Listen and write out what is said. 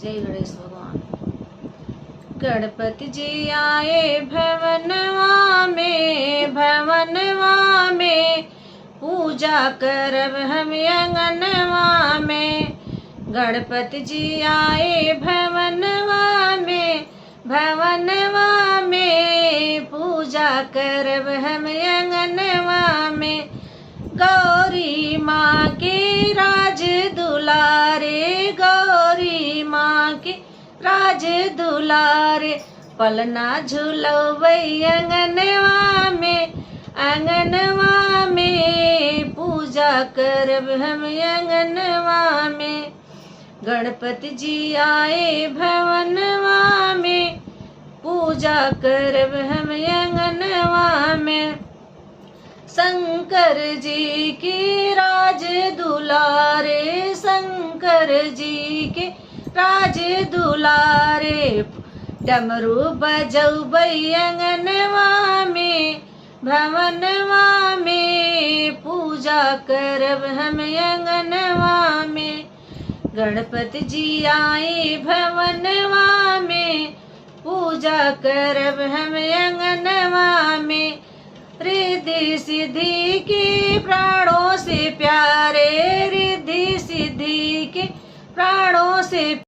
जय गणेश भगवान। गणपति जी आए भवनवा में पूजा करब हम अंगनवा में। गणपति जी आए भवनवा में पूजा करब हम अंगनवा में। गौरी माँ के राज दुलारे, गौरी माँ के राज दुलारे, पलना झुलवै अंगनवा में पूजा करब हम अंगनवा में। गणपति जी आए भवनवा में पूजा करब हम अंगनवा में। शंकर जी के राज दुलारे, शंकर जी के राज दुलारे, डमरू बजौबै अंगनवा में भवनवा में पूजा करब हम अंगनवा में। गणपति जी आए भवनवा में पूजा करब हम अंगनवा में। रिद्धि सिद्धि के प्राणों से प्यारे, रिद्धि सिद्धि के प्राणों से